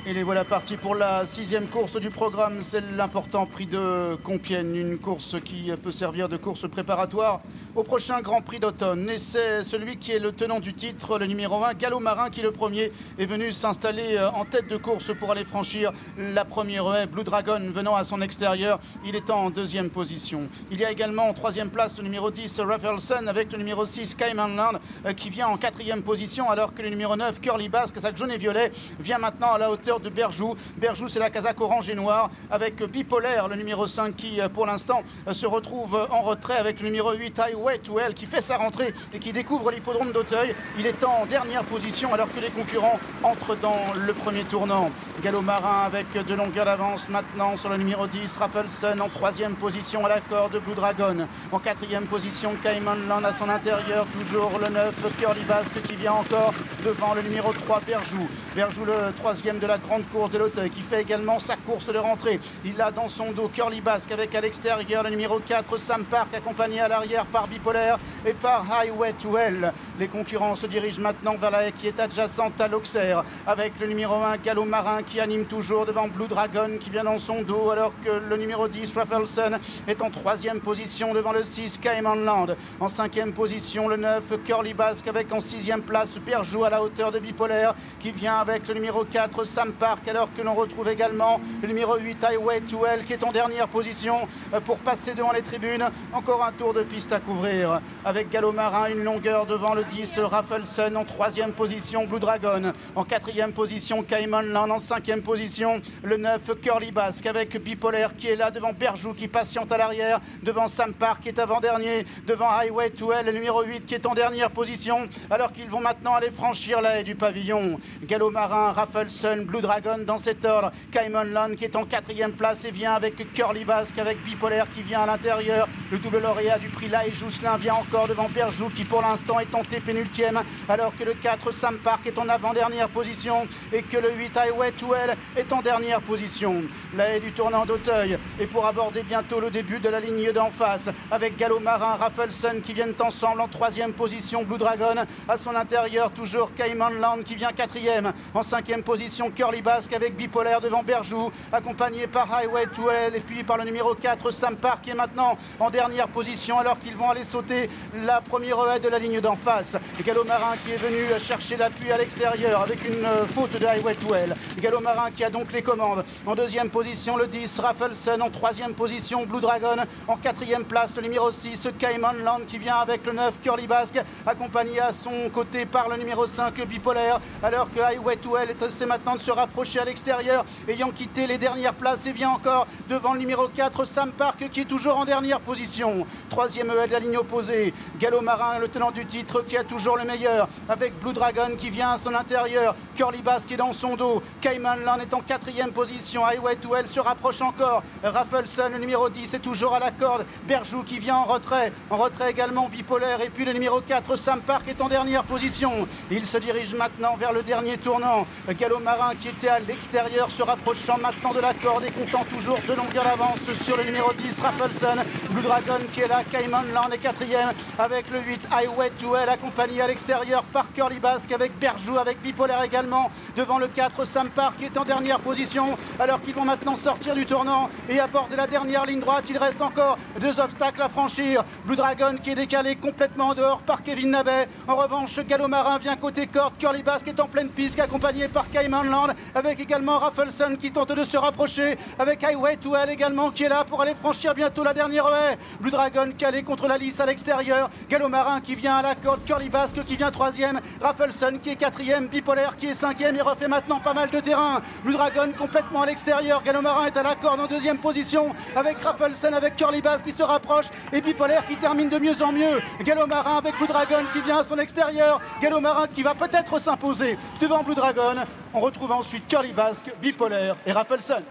Et les voilà partis pour la 6e course du programme. C'est l'important prix de Compiègne. Une course qui peut servir de course préparatoire au prochain Grand Prix d'automne. Et c'est celui qui est le tenant du titre, le numéro 1, Gallo Marin, qui le premier est venu s'installer en tête de course pour aller franchir la première haie. Blue Dragon venant à son extérieur, il est en 2e position. Il y a également en 3e place le numéro 10, Rafelson, avec le numéro 6, Cayman Land, qui vient en 4e position, alors que le numéro 9, Curly Basque, sac jaune et violet, vient maintenant à la hauteur de Berjou. Berjou, c'est la casaque orange et noire, avec Bipolaire, le numéro 5, qui pour l'instant se retrouve en retrait, avec le numéro 8, Highway to Hell, qui fait sa rentrée et qui découvre l'hippodrome d'Auteuil. Il est en dernière position alors que les concurrents entrent dans le premier tournant. Gallo Marin avec de longueurs d'avance maintenant sur le numéro 10, Rafelson, en 3e position à la corde, Blue Dragon. En 4e position, Cayman Land à son intérieur, toujours le 9, Curly Basque, qui vient encore devant le numéro 3, Berjou. Berjou, le 3e de la grande course de l'Auteuil, qui fait également sa course de rentrée. Il a dans son dos Curly Basque, avec à l'extérieur le numéro 4, Sam Park, accompagné à l'arrière par Bipolaire et par Highway to Hell. Les concurrents se dirigent maintenant vers la haie qui est adjacente à l'Auxerre, avec le numéro 1, Gallo Marin, qui anime toujours devant Blue Dragon, qui vient dans son dos, alors que le numéro 10, Rafelson, est en 3e position devant le 6, Cayman Land. En 5e position, le 9, Curly Basque, avec en 6e place Berjou à la hauteur de Bipolaire, qui vient avec le numéro 4, Sam Park, alors que l'on retrouve également le numéro 8, Highway to Hell, qui est en dernière position pour passer devant les tribunes. Encore un tour de piste à couvrir, avec Gallo Marin, une longueur devant le 10, Rafelson. En 3e position, Blue Dragon. En 4e position, Cayman Land. En 5e position, le 9, Curly Basque, avec Bipolaire qui est là devant Berjou, qui patiente à l'arrière, devant Sam Park qui est avant-dernier, devant Highway to Hell, le numéro 8 qui est en dernière position, alors qu'ils vont maintenant aller franchir la haie du pavillon. Gallo Marin, Rafelson, Blue Dragon dans cet ordre. Cayman Land qui est en 4e place et vient avec Curly Basque, avec Bipolaire qui vient à l'intérieur. Le double lauréat du prix Laë Jousselin vient encore devant Berjou, qui pour l'instant est tenté pénultième, alors que le 4, Sam Park, est en avant-dernière position et que le 8, Highway to Hell, est en dernière position. La haie du tournant d'Auteuil est pour aborder bientôt le début de la ligne d'en face, avec Gallo Marin, Rafelson qui viennent ensemble. En 3e position, Blue Dragon. À son intérieur, toujours Cayman Land qui vient 4e. En 5e position, Curly Basque, avec Bipolaire devant Berjou, accompagné par Highway to Hell et puis par le numéro 4, Sam Park, qui est maintenant en dernière position, alors qu'ils vont aller sauter la première haie de la ligne d'en face. Gallo Marin qui est venu chercher l'appui à l'extérieur avec une faute de Highway to Hell. Gallo Marin qui a donc les commandes. En 2e position, le 10, Rafelson. En 3e position, Blue Dragon. En 4e place, le numéro 6, Cayman Land, qui vient avec le 9, Curly Basque, accompagné à son côté par le numéro 5, Bipolaire, alors que Highway to Hell essaie maintenant de se rapprocher à l'extérieur, ayant quitté les dernières places, et vient encore devant le numéro 4, Sam Park, qui est toujours en dernière position. 3e haie de la ligne opposée, Gallo Marin, le tenant du titre, qui a toujours le meilleur, avec Blue Dragon qui vient à son intérieur, Curly Basque est dans son dos, Cayman Land est en 4e position, Highway to Hell se rapproche encore, Rafelson, le numéro 10, est toujours à la corde, Berjou qui vient en retrait également Bipolaire, et puis le numéro 4, Sam Park, est en dernière position. Il se dirige maintenant vers le dernier tournant. Gallo Marin qui était à l'extérieur se rapprochant maintenant de la corde et comptant toujours de longueur d'avance sur le numéro 10, Rafelson. Blue Dragon qui est là, Cayman Land est 4e avec le 8, Highway to Hell, accompagné à l'extérieur par Curly Basque, avec Berjou, avec Bipolaire également devant le 4, Sam Park, qui est en dernière position, alors qu'ils vont maintenant sortir du tournant et aborder la dernière ligne droite. Il reste encore 2 obstacles à franchir. Blue Dragon qui est décalé complètement dehors par Kevin Nabet. En revanche, Gallo Marin vient côté corde. Curly Basque est en pleine piste, accompagné par Cayman Land, avec également Rafelson qui tente de se rapprocher, avec Highway to Hell également qui est là pour aller franchir bientôt la dernière haie. Blue Dragon calé contre la lisse à l'extérieur. Gallo Marin qui vient à la corde. Curly Basque qui vient 3e. Rafelson qui est 4e. Bipolaire qui est 5e. Il refait maintenant pas mal de terrain. Blue Dragon complètement à l'extérieur. Gallo Marin est à la corde en 2e position, avec Rafelson, avec Curly Basque qui se rapproche, et Bipolaire qui termine de mieux en mieux. Gallo Marin avec Blue Dragon qui vient à son extérieur. Gallo Marin qui va peut-être s'imposer devant Blue Dragon. On retrouve ensuite Curly Basque, Bipolaire et Rafelson.